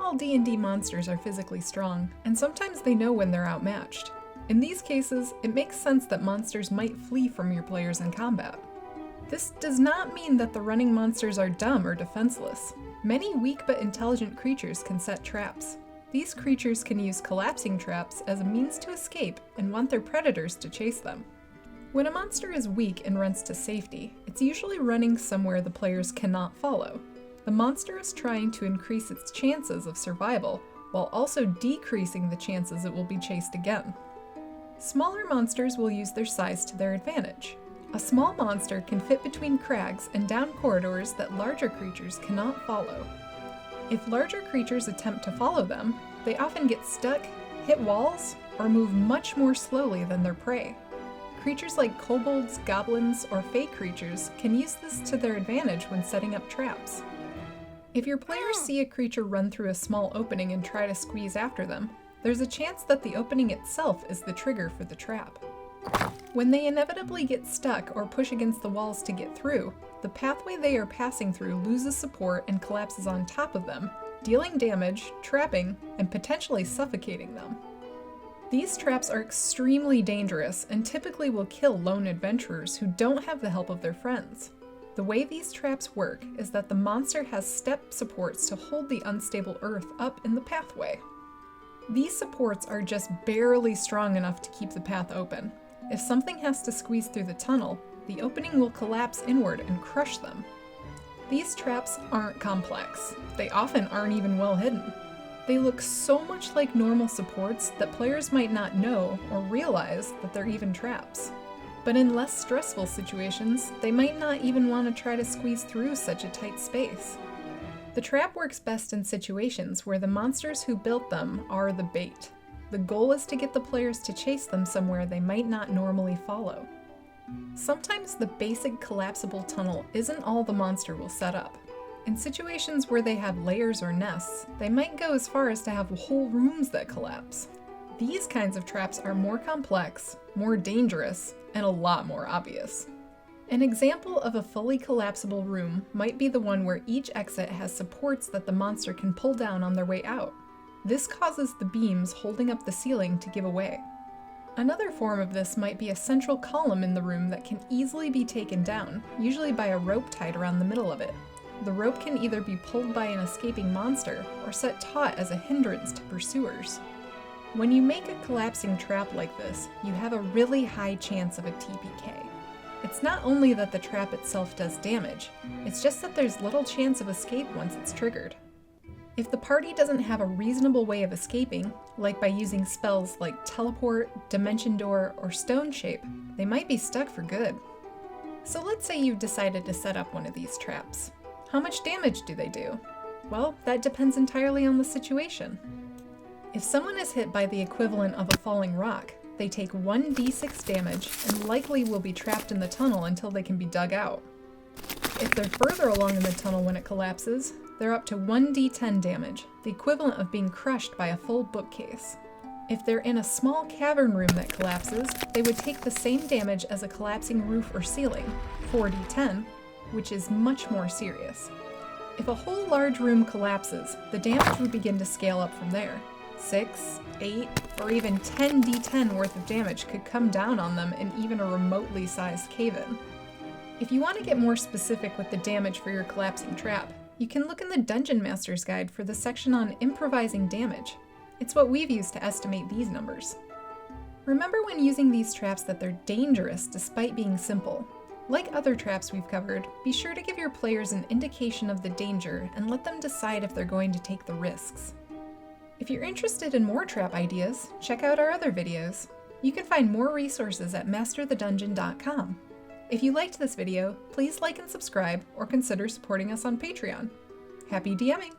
all D&D monsters are physically strong, and sometimes they know when they're outmatched. In these cases, it makes sense that monsters might flee from your players in combat. This does not mean that the running monsters are dumb or defenseless. Many weak but intelligent creatures can set traps. These creatures can use collapsing traps as a means to escape and want their predators to chase them. When a monster is weak and runs to safety, it's usually running somewhere the players cannot follow. The monster is trying to increase its chances of survival, while also decreasing the chances it will be chased again. Smaller monsters will use their size to their advantage. A small monster can fit between crags and down corridors that larger creatures cannot follow. If larger creatures attempt to follow them, they often get stuck, hit walls, or move much more slowly than their prey. Creatures like kobolds, goblins, or fey creatures can use this to their advantage when setting up traps. If your players see a creature run through a small opening and try to squeeze after them, there's a chance that the opening itself is the trigger for the trap. When they inevitably get stuck or push against the walls to get through, the pathway they are passing through loses support and collapses on top of them, dealing damage, trapping, and potentially suffocating them. These traps are extremely dangerous and typically will kill lone adventurers who don't have the help of their friends. The way these traps work is that the monster has step supports to hold the unstable earth up in the pathway. These supports are just barely strong enough to keep the path open. If something has to squeeze through the tunnel, the opening will collapse inward and crush them. These traps aren't complex. They often aren't even well hidden. They look so much like normal supports that players might not know or realize that they're even traps. But in less stressful situations, they might not even want to try to squeeze through such a tight space. The trap works best in situations where the monsters who built them are the bait. The goal is to get the players to chase them somewhere they might not normally follow. Sometimes the basic collapsible tunnel isn't all the monster will set up. In situations where they have layers or nests, they might go as far as to have whole rooms that collapse. These kinds of traps are more complex, more dangerous, and a lot more obvious. An example of a fully collapsible room might be the one where each exit has supports that the monster can pull down on their way out. This causes the beams holding up the ceiling to give away. Another form of this might be a central column in the room that can easily be taken down, usually by a rope tied around the middle of it. The rope can either be pulled by an escaping monster or set taut as a hindrance to pursuers. When you make a collapsing trap like this, you have a really high chance of a TPK. It's not only that the trap itself does damage, it's just that there's little chance of escape once it's triggered. If the party doesn't have a reasonable way of escaping, like by using spells like Teleport, Dimension Door, or Stone Shape, they might be stuck for good. So let's say you've decided to set up one of these traps. How much damage do they do? Well, that depends entirely on the situation. If someone is hit by the equivalent of a falling rock, they take 1d6 damage and likely will be trapped in the tunnel until they can be dug out. If they're further along in the tunnel when it collapses, they're up to 1d10 damage, the equivalent of being crushed by a full bookcase. If they're in a small cavern room that collapses, they would take the same damage as a collapsing roof or ceiling, 4d10, which is much more serious. If a whole large room collapses, the damage would begin to scale up from there. 6, 8, or even 10d10 worth of damage could come down on them in even a remotely sized cave-in. If you want to get more specific with the damage for your collapsing trap, you can look in the Dungeon Master's Guide for the section on improvising damage. It's what we've used to estimate these numbers. Remember when using these traps that they're dangerous despite being simple. Like other traps we've covered, be sure to give your players an indication of the danger and let them decide if they're going to take the risks. If you're interested in more trap ideas, check out our other videos. You can find more resources at masterthedungeon.com. If you liked this video, please like and subscribe or consider supporting us on Patreon. Happy DMing!